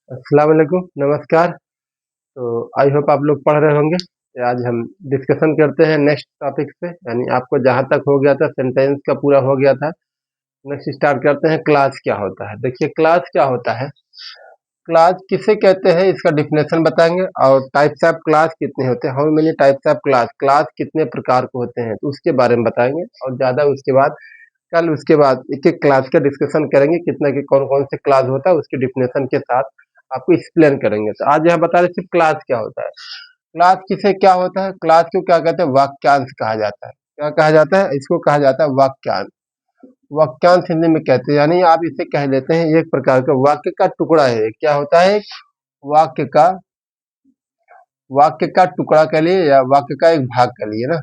अस्सलाम वालेकुम, नमस्कार। तो आई होप आप लोग पढ़ रहे होंगे। तो आज हम डिस्कशन करते हैं नेक्स्ट टॉपिक पे, यानी आपको जहाँ तक हो गया था सेंटेंस का पूरा हो गया था। नेक्स्ट स्टार्ट करते हैं, क्लास क्या होता है। देखिए क्लास क्या होता है। क्लास किसे कहते हैं इसका डिफिनेशन बताएंगे, और टाइप्स ऑफ क्लास कितने होते हैं, how many types of clause, class कितने प्रकार के होते हैं तो उसके बारे में बताएंगे। और ज़्यादा उसके बाद कल उसके बाद एक एक क्लास का डिस्कशन करेंगे, कितना के कौन कौन से क्लास होता है उसके डिफिनेशन के साथ आपको एक्सप्लेन करेंगे। तो आज यहाँ बता रहे सिर्फ क्लास क्या होता है। क्लास किसे क्या होता है, क्लास को क्या कहते हैं, वाक्यांश कहा जाता है। क्या कहा जाता है, इसको कहा जाता है वाक्यांश। वाक्यांश हिंदी में कहते हैं, यानी आप इसे कह लेते हैं एक प्रकार का वाक्य का टुकड़ा है। क्या होता है, वाक्य का वाक्य का टुकड़ा कह लिए या वाक्य का एक भाग कह लिए ना।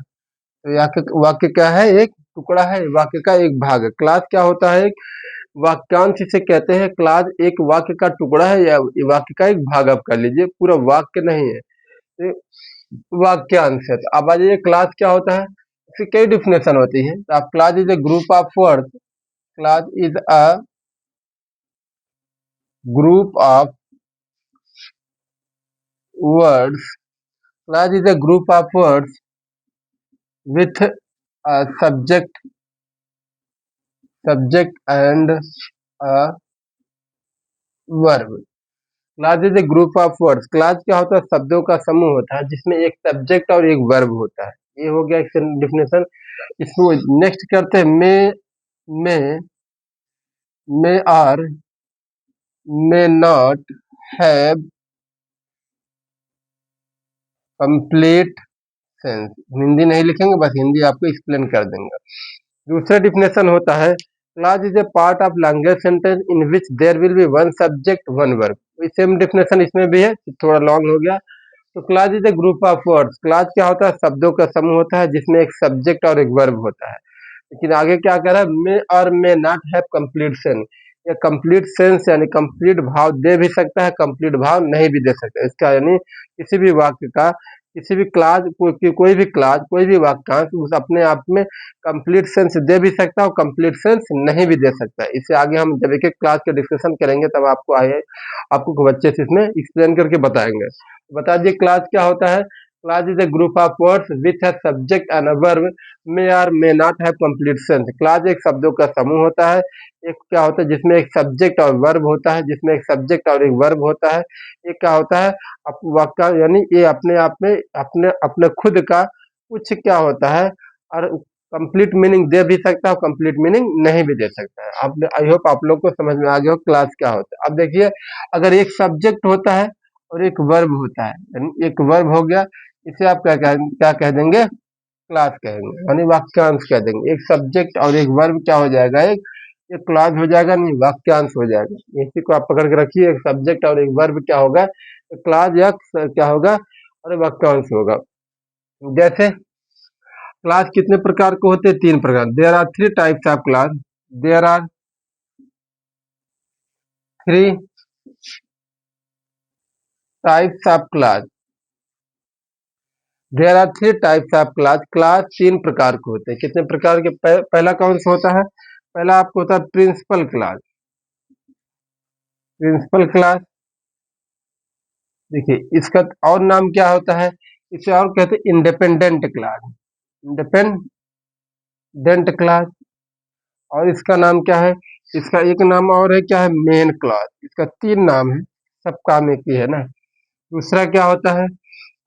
तो वाक्य क्या है, एक टुकड़ा है, वाक्य का एक भाग है। क्लास क्या होता है, वाक्यांश इसे कहते हैं। क्लास एक वाक्य का टुकड़ा है या वाक्य का एक भाग, आप कर लीजिए, पूरा वाक्य नहीं है। ये वाक्यांश है। तो अब आ जाइए क्लास क्या होता है। इसकी कई डिफिनेशन होती है। तो आप, class is a group of words, class is a group of words, class is a group of words with a subject and a verb. Class is a group of words, clause क्या होता है, शब्दों का समूह होता है जिसमें एक सब्जेक्ट और एक वर्ब होता है। ये हो गया एक डिफिनेशन। इसको नेक्स्ट करते हैं। May or may not have complete sense. Hindi नहीं लिखेंगे, बस हिंदी आपको एक्सप्लेन कर देंगे। दूसरा डिफिनेशन होता है, clause is a part of language sentence in which there will be one subject one verb. Same definition इसमें भी है, थोड़ा लॉन्ग हो गया। तो clause is a group of words, clause क्या होता है, शब्दों का समूह होता है जिसमें एक सब्जेक्ट और एक वर्ब होता है। लेकिन आगे क्या कह रहा है, मे और मे नॉट हैव कंप्लीट सेंस। या कंप्लीट सेंस यानी कंप्लीट भाव दे भी सकता है, कंप्लीट भाव नहीं भी दे सकता। इसका यानी किसी भी वाक्य का, किसी भी क्लास कोई भी क्लास, कोई भी वाक्यांश उस अपने आप में कंप्लीट सेंस दे भी सकता है और कंप्लीट सेंस नहीं भी दे सकता है। इससे आगे हम जब एक एक क्लास के डिस्कशन करेंगे तब आपको बच्चे से इसमें एक्सप्लेन करके बताएंगे। बता दिए क्लास क्या होता है। Clause is a group of words with a subject and a verb may or may not have complete sense. Clause एक शब्दों का समूह होता है। एक क्या होता है जिसमें एक सब्जेक्ट और वर्ब होता है, जिसमें एक सब्जेक्ट और एक वर्ब होता है। एक क्या होता है, वाक्य यानी ये अपने आप में अपने अपने खुद का कुछ क्या होता है, और कंप्लीट मीनिंग दे भी सकता है और कंप्लीट मीनिंग नहीं भी दे सकता है। आप, आई होप आप लोग को समझ में आ गया हो क्लास क्या होता है। अब देखिए, अगर एक सब्जेक्ट होता है और एक वर्ब होता है, यानी एक वर्ब हो गया, इसे आप क्या कह देंगे, क्लास कहेंगे, यानी वाक्यांश कह देंगे। एक सब्जेक्ट और एक वर्ब क्या हो जाएगा, एक क्लास हो जाएगा, नहीं वाक्यांश हो जाएगा। इसी को आप पकड़ के रखिए, एक सब्जेक्ट और एक वर्ब क्या होगा, क्लास या क्या होगा, और वाक्यांश होगा। जैसे क्लास कितने प्रकार के होते हैं, तीन प्रकार। There are three types of clause, there are three types of clause, there are three types of clause. Clause तीन प्रकार के होते हैं। कितने प्रकार के, पहला कौन सा होता है, पहला आपको होता है प्रिंसिपल क्लास। प्रिंसिपल क्लास, देखिए इसका और नाम क्या होता है, इसे और कहते हैं इंडिपेंडेंट क्लास। Independent class. और इसका नाम क्या है, इसका एक नाम और है, क्या है, मेन क्लास। इसका तीन नाम है, सब काम एक ही है ना। दूसरा क्या होता है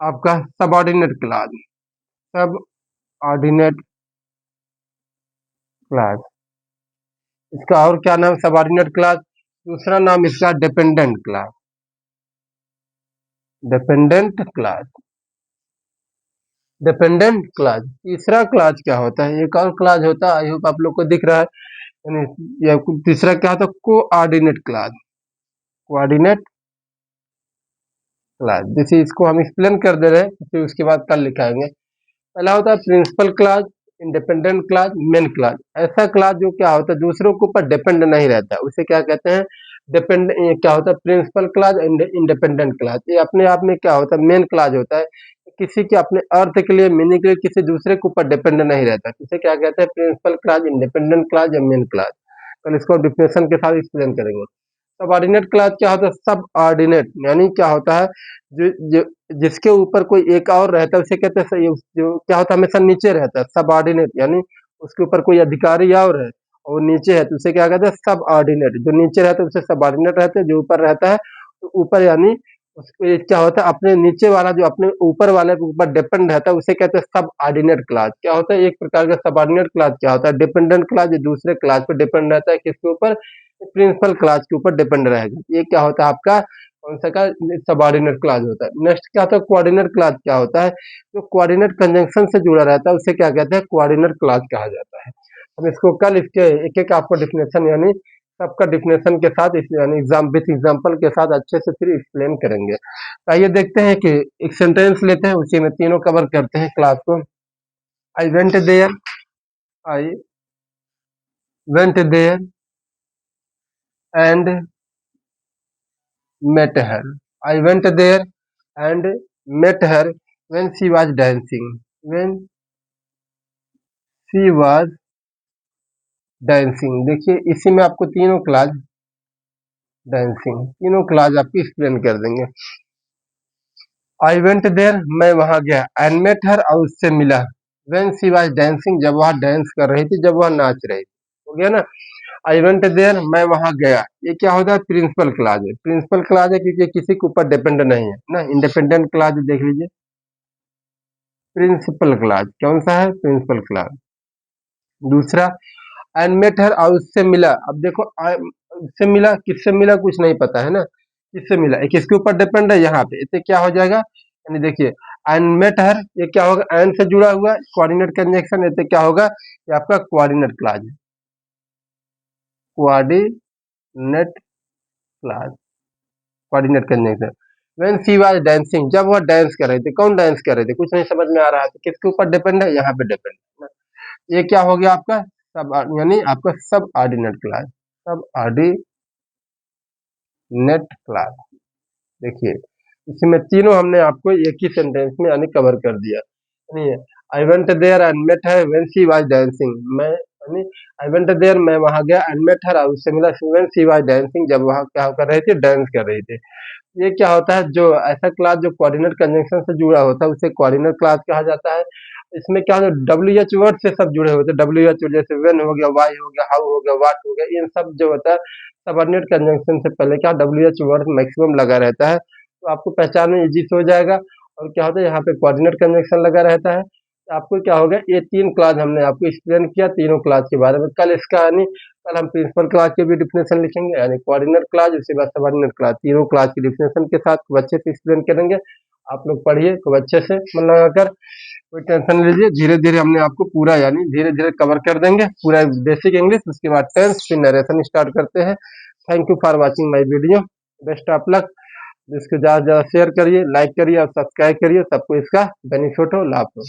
आपका सबऑर्डिनेट क्लास। सब ऑर्डिनेट क्लास, इसका और क्या नाम, सबऑर्डिनेट क्लास। दूसरा नाम इसका dependent class, dependent class, dependent class. तीसरा क्लास क्या होता है, एक और क्लास होता है, आई होप आप लोग को दिख रहा है, यानी तीसरा क्या होता है, कोऑर्डिनेट क्लास। कोऑर्डिनेट क्लास, जैसे इसको हम एक्सप्लेन कर दे रहे हैं, फिर उसके बाद कल लिखाएंगे। पहला होता है principal clause, independent clause, main clause. ऐसा क्लास जो क्या होता है दूसरों के ऊपर डिपेंड नहीं रहता है, उसे क्या कहते हैं, डिपेंड। क्या होता है प्रिंसिपल क्लास, इंडिपेंडेंट क्लास। ये अपने आप में क्या होता है, मेन क्लास होता है, किसी के अपने अर्थ के लिए, मीनिंग के लिए किसी दूसरे के ऊपर डिपेंड नहीं रहता। इसे क्या कहते हैं, प्रिंसिपल क्लास, इंडिपेंडेंट क्लास या मेन क्लास। कल इसको डिफिनेशन के साथ एक्सप्लेन करेंगे। सबऑर्डिनेट क्लास क्या होता है? सब ऑर्डिनेट यानी क्या होता है, जो जो जिसके ऊपर कोई एक और रहता है उसे कहते हैं जो क्या होता है, हमेशा नीचे रहता है। सबऑर्डिनेट यानी उसके ऊपर कोई अधिकारी और है और वो नीचे है तो उसे क्या कहते हैं? सब ऑर्डिनेट। जो नीचे रहता है उसे सबऑर्डिनेट रहते हैं, जो ऊपर रहता है तो ऊपर यानी उसके क्या होता है, अपने नीचे वाला जो अपने ऊपर वाले के ऊपर डिपेंड रहता है उसे कहते हैं सब ऑर्डिनेट क्लास। क्या होता है? एक प्रकार का सबऑर्डिनेट क्लास क्या होता है? डिपेंडेंट क्लास, जो दूसरे क्लास पे डिपेंड रहता है। किसके ऊपर? प्रिंसिपल क्लास के ऊपर डिपेंड रहेगा। ये क्या होता है आपका? कौन सा का? सबऑर्डिनेट क्लास होता है। नेक्स्ट क्या होता है? कोऑर्डिनेट क्लास क्या होता है? जो कोऑर्डिनेट कंजंक्शन से जुड़ा रहता है उसे क्या कहते हैं? कोऑर्डिनेट क्लास कहा जाता है। हम इसको कल इसके एक एक आपको डिफिनेशन यानी सबका डिफिनेशन के साथ यानी एग्जाम विथ एग्जाम्पल के साथ अच्छे से फिर एक्सप्लेन करेंगे। तो आइए देखते हैं कि एक सेंटेंस लेते हैं, उसी में तीनों कवर करते हैं क्लास को। I went there, I went there and met her. I went there and met her when she was dancing. When she was dancing. देखिए इसी में आपको तीनों क्लास डांसिंग, तीनों क्लास आपकी एक्सप्लेन कर देंगे। आई वेंट देयर, मैं वहां गया। एंड मेट हर, और उससे मिला। व्हेन शी वाज डांसिंग, जब वह डांस कर रही थी, जब वह नाच रही थी। हो गया ना? आई वेंट देयर, मैं वहां गया। ये क्या होता है? प्रिंसिपल क्लास है। प्रिंसिपल क्लास है क्योंकि किसी के ऊपर डिपेंड नहीं है ना। इंडिपेंडेंट क्लास देख लीजिए। प्रिंसिपल क्लास कौन सा है? Principal clause. दूसरा एंड मेट हर, और उससे मिला। अब देखो उससे मिला, किससे मिला कुछ नहीं पता है ना, किससे मिला, एक किसके ऊपर डिपेंड है यहाँ पे। इससे क्या हो जाएगा? यानी देखिए एंड मेट हर, ये क्या होगा? एंड से जुड़ा हुआ कोऑर्डिनेट कंजंक्शन। इससे क्या होगा? ये आपका कोऑर्डिनेट क्लास है। Coordinate class, coordinate conjunction. When she was dancing, जब वह डांस कर रहे थे। कौन डांस कर रहे थे? कुछ नहीं समझ में आ रहा था, किसके ऊपर डिपेंड है? यहाँ पे डिपेंड है। ये क्या हो गया आपका? सब यानी आपका सब ऑर्डिनेट क्लास, सब ऑर्डिनेट क्लास। देखिए इसमें तीनों हमने आपको एक ही सेंटेंस में यानी कवर कर दिया। यानी I went there and met her when she was dancing. मैं यानी आई वेंट देयर, मैं वहां गया। एंड मेट हर, उससे मिला। व्हेन शी वाज डांसिंग, जब वहां क्या कर रही थी? डांस कर रही थी। ये क्या होता है? जो ऐसा क्लास जो कोऑर्डिनेट कंजंक्शन से जुड़ा होता है उसे कोऑर्डिनेट क्लास कहा जाता है। इसमें क्या होता है? डब्ल्यू एच वर्ड से सब जुड़े होते हैं। डब्ल्यू एच जैसे व्हेन हो गया, वाई हो गया, हाउ हो गया, व्हाट हो गया, इन सब जो होता है सबऑर्डिनेट कंजंक्शन से पहले क्या डब्ल्यू एच वर्ड मैक्सिमम लगा रहता है, तो आपको पहचान में इजी से हो जाएगा। और क्या होता है? यहाँ पे कोऑर्डिनेट कंजंक्शन लगा रहता है। तो आपको क्या होगा? ये तीन क्लास हमने आपको एक्सप्लेन किया, तीनों क्लास के बारे में। कल इसका यानी कल हम प्रिंसिपल क्लास के भी डिफिनेशन लिखेंगे, यानी कोऑर्डिनेट क्लास, उसके बाद सबऑर्डिनेट क्लास, तीनों क्लास की डिफिनेशन के साथ खूब अच्छे से एक्सप्लेन करेंगे। आप लोग पढ़िए खूब अच्छे से मन लगाकर, कोई टेंशन नहीं लीजिए। धीरे धीरे हमने आपको पूरा यानी धीरे धीरे कवर कर देंगे पूरा बेसिक इंग्लिश। उसके बाद टेंस, फिर नरेशन स्टार्ट करते हैं। Thank you for watching my video. Best of luck. इसको ज़्यादा से ज़्यादा शेयर करिए, लाइक करिए और सब्सक्राइब करिए। सबको इसका बेनिफिट हो, लाभ हो।